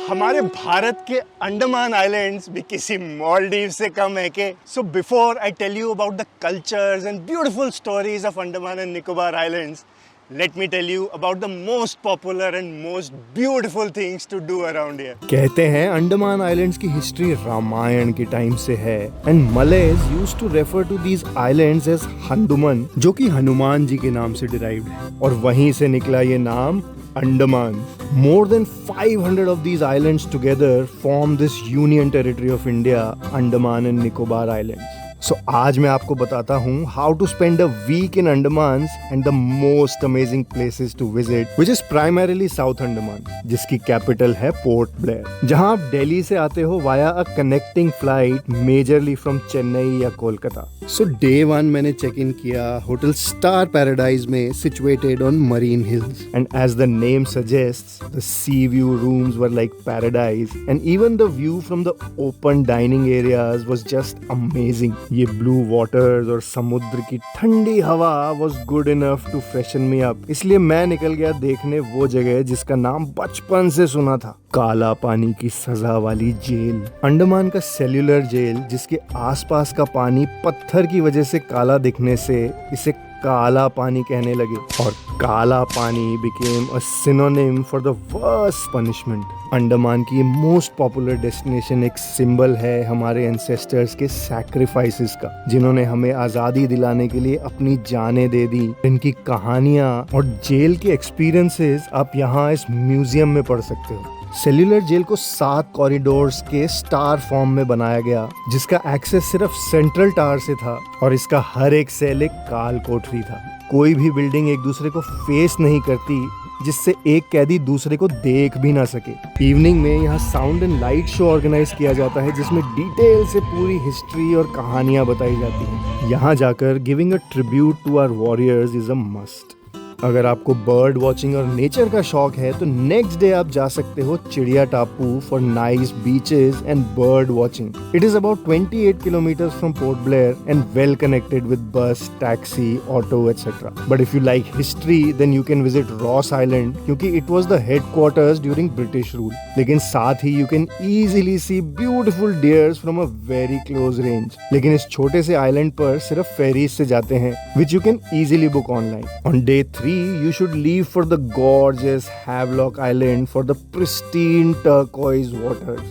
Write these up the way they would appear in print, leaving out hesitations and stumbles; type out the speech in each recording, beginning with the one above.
हमारे भारत के अंडमान आइलैंड्स भी किसी मालदीव से कम है के? So before I tell you about the cultures and beautiful stories of Andaman and Nicobar islands, let me tell you about the most popular and most beautiful things to do around here. कहते हैं Andaman islands की history Ramayana के time से है and Malays used to refer to these islands as Handuman, जो कि हनुमान जी के नाम से डिराइव्ड है और वहीं से निकला ये नाम Andaman. More than 500 of these islands together form this union territory of India, Andaman and Nicobar Islands. So आज मैं आपको बताता हूँ how to spend a week in Andamans and the most amazing places to visit, which is primarily South Andaman, जिसकी capital है port Blair, जहाँ आप दिल्ली से आते हो via a connecting flight majorly from Chennai या कोलकाता. So day 1 मैंने check in किया होटल स्टार पैराडाइज में situated on Marine Hills, and as the name suggests, the sea view rooms were like paradise and even the view from the open dining areas was just amazing. ये blue waters और समुद्र की ठंडी हवा was good enough to freshen me up. इसलिए मैं निकल गया देखने वो जगह जिसका नाम बचपन से सुना था, काला पानी की सजा वाली जेल. अंडमान का सेल्यूलर जेल, जिसके आसपास का पानी पत्थर की वजह से काला दिखने से इसे काला पानी कहने लगे, और काला पानी became a synonym for the worst punishment. Andaman की मोस्ट पॉपुलर डेस्टिनेशन एक सिंबल है हमारे एंसेस्टर्स के सैक्रिफाइसेस का, जिन्होंने हमें आज़ादी दिलाने के लिए अपनी जानें दे दी. इनकी कहानियाँ और जेल के एक्सपीरियंसेस आप यहाँ इस म्यूजियम में पढ़ सकते हो. सेल्यूलर जेल को 7 कॉरिडोर्स के स्टार फॉर्म में बनाया गया, जिसका एक्सेस सिर्फ सेंट्रल टावर से था, और इसका हर एक सेल एक काल कोठरी था. कोई भी बिल्डिंग एक दूसरे को फेस नहीं करती, जिससे एक कैदी दूसरे को देख भी ना सके. इवनिंग में यहाँ sound and light show organize किया जाता है, जिसमें डिटेल से पूरी हिस्ट्री और कहानियां बताई जाती हैं. यहाँ जाकर giving a tribute to our warriors is a must. अगर आपको बर्ड वॉचिंग और नेचर का शौक है तो नेक्स्ट डे आप जा सकते हो Chidiya Tapu for nice beaches and bird watching. It is about 28 kilometres from Port Blair and well connected with bus, taxi, auto etcetera. But if you like history then you can visit Ross Island, क्योंकि it was the headquarters during British rule. लेकिन साथ ही you can easily see beautiful deers from a very close range. लेकिन इस छोटे से island पर सिर्फ फेरीज से जाते हैं, which you can easily book online. On day 3 you should leave for the gorgeous Havelock Island for the pristine turquoise waters.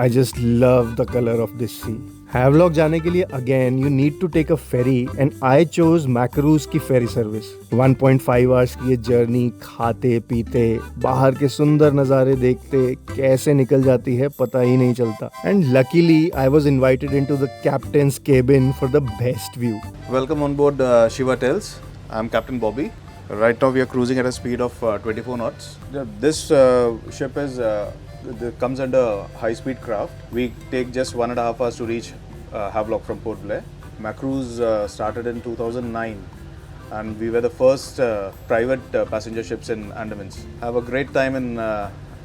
I just love the color of this sea. Havelock जाने के लिए again you need to take a ferry and I chose Macruz की ferry service. 1.5 hours की ये journey खाते पीते बाहर के सुंदर नज़ारे देखते कैसे निकल जाती है पता ही नहीं चलता. And luckily I was invited into the captain's cabin for the best view. Welcome on board Shiva Tales. I'm Captain Bobby. Right now we are cruising at a speed of 24 knots. This ship is comes under high-speed craft. We take just 1.5 hours to reach Havelock from Port Blair. Macruz started in 2009 and we were the first private passenger ships in Andamans. Have a great time in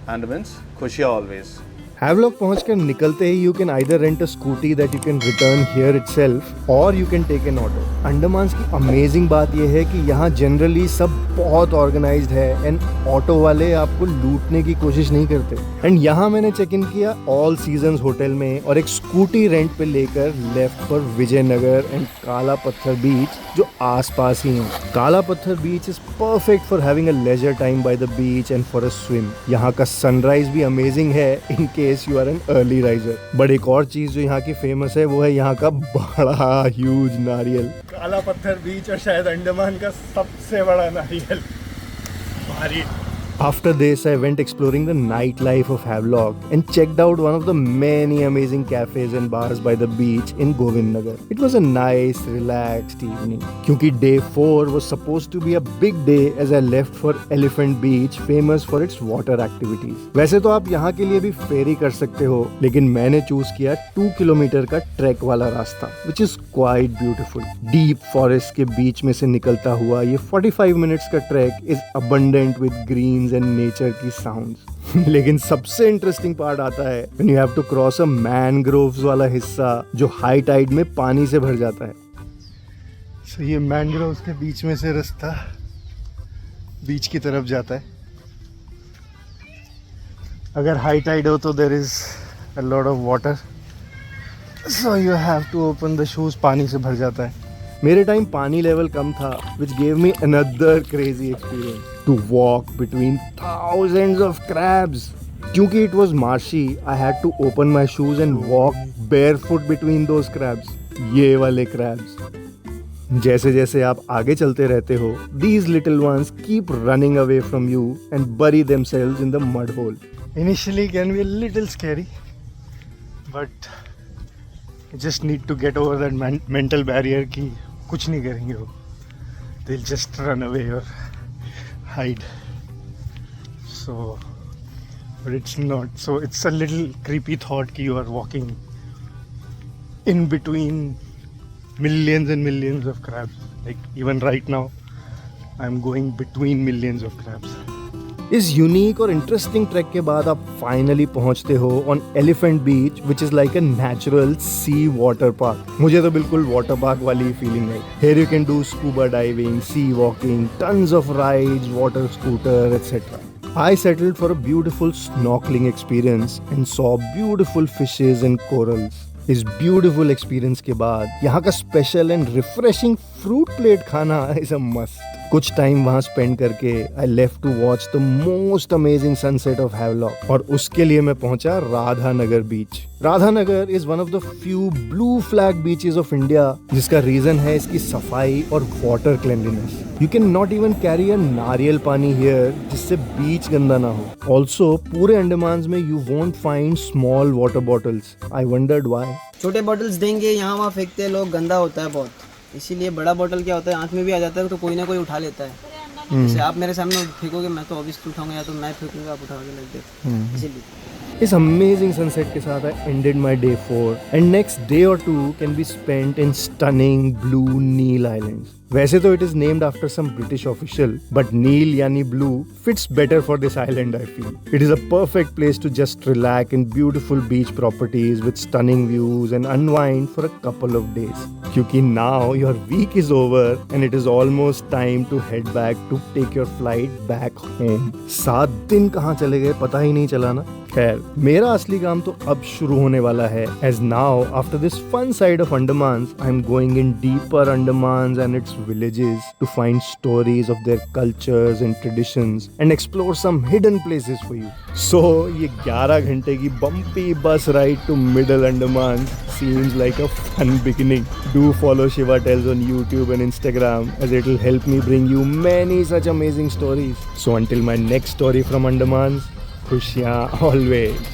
Andamans. Khushiyan always. Havelock पहुंचकर निकलते ही you can either rent a scooty that you can return here itself or you can take an auto. अंडमान्स की amazing बात यह है कि यहाँ generally सब बहुत ऑर्गेनाइज्ड है एंड ऑटो वाले आपको लूटने की कोशिश नहीं करते. एंड यहाँ मैंने चेक इन किया ऑल सीजन्स होटल में और एक स्कूटी रेंट पे लेकर लेफ्ट फॉर विजयनगर एंड काला पत्थर बीच, जो आसपास ही है. Kala Patthar beach is perfect for having a leisure time by the beach and for a swim. यहाँ का सनराइज भी अमेजिंग है in case you are an early riser. But एक और चीज जो यहाँ की फेमस है वो है यहाँ का बड़ा ह्यूज नारियल. काला पत्थर बीच और शायद अंडमान का सबसे बड़ा नारियल. भारी. After this, I went exploring the nightlife of Havelock and checked out one of the many amazing cafes and bars by the beach in Govindnagar. It was a nice, relaxed evening. क्योंकि day 4 was supposed to be a big day as I left for Elephant Beach, famous for its water activities. वैसे तो आप यहाँ के लिए भी फेरी कर सकते हो, लेकिन मैंने चूज किया 2 किलोमीटर का ट्रैक वाला रास्ता, which is quite beautiful. Deep forest के बीच में से निकलता हुआ ये 45 minutes का track is abundant with greens and nature की sounds. लेकिन सबसे इंटरेस्टिंग पार्ट आता है when you have to cross a mangroves वाला हिस्सा जो हाई टाइड में पानी से भर जाता है. So ये मैंग्रोव्स के बीच में से रास्ता बीच की तरफ जाता है. अगर हाई टाइड हो तो there is a lot of water, so you have to open the shoes. पानी से भर जाता है. मेरे टाइम पानी लेवल कम था, which gave me another crazy experience to walk between thousands of crabs. क्योंकि it was marshy, I had to open my shoes and walk barefoot between those crabs. ये वाले crabs. जैसे जैसे आप आगे चलते रहते हो, these little ones keep running away from you and bury themselves in the mud hole. Initially can be a little scary, but you just need to get over that mental barrier कि कुछ नहीं करेंगे वो. They'll just run away or hide. So, but it's not. So it's a little creepy thought कि you are walking in between millions and millions of crabs. Like even right now, I'm going between millions of crabs. इस unique और interesting track के बाद आप finally पहुंचते हो on elephant beach, which is like a natural sea water park. मुझे तो बिल्कुल वाटर पार्क वाली फीलिंग है. Here you can do scuba diving, sea walking, tons of rides, water scooter etcetera. I settled for a beautiful snorkeling experience and saw beautiful fishes and corals. इस beautiful experience के बाद यहाँ का special and refreshing fruit plate खाना is a must. कुछ time वहाँ spend करके I left to watch the most amazing sunset of Havelock, और उसके लिए मैं पहुंचा Radhanagar beach. Radhanagar is one of the few blue flag beaches of India, जिसका रीजन है इसकी सफाई और water cleanliness. You can not even carry a nariyal pani here जिससे बीच गंदा ना हो. ऑल्सो पूरे अंडमान में you won't find small water bottles. I wandered why. छोटे बॉटल्स देंगे यहाँ वहाँ फेंकते हैं लोग, गंदा होता है बहुत. इसीलिए बड़ा बॉटल क्या होता है, आँख में भी आ जाता है तो कोई ना कोई उठा लेता है. जैसे आप मेरे सामने फेंकोगे मैं तो ऑब्वियसली उठाऊंगा, या तो मैं फेंकूंगा आप उठा के लग देते. इसीलिए इस अमेजिंग सनसेट के साथ I ended my day 4 and next day or 2 can be spent in stunning blue Neil islands. वैसे तो it is named after some British official, but Neil यानी blue fits better for this island. I feel it is a perfect place to just relax in beautiful beach properties with stunning views and unwind for a couple of days. क्योंकि now your week is over and it is almost time to head back to take your flight back home. 7 दिन कहाँ चले गए पता ही नहीं चला ना. खैर, मेरा असली काम तो अब शुरू होने वाला है. As now, after this fun side of Andaman, I am going in deeper Andaman and its villages to find stories of their cultures and traditions and explore some hidden places for you. So, ये 11 घंटे की bumpy bus ride to Middle Andaman seems like a fun beginning. Do follow Shiva Tales on YouTube and Instagram, as it will help me bring you many such amazing stories. So until my next story from Andaman, खुशियाँ always.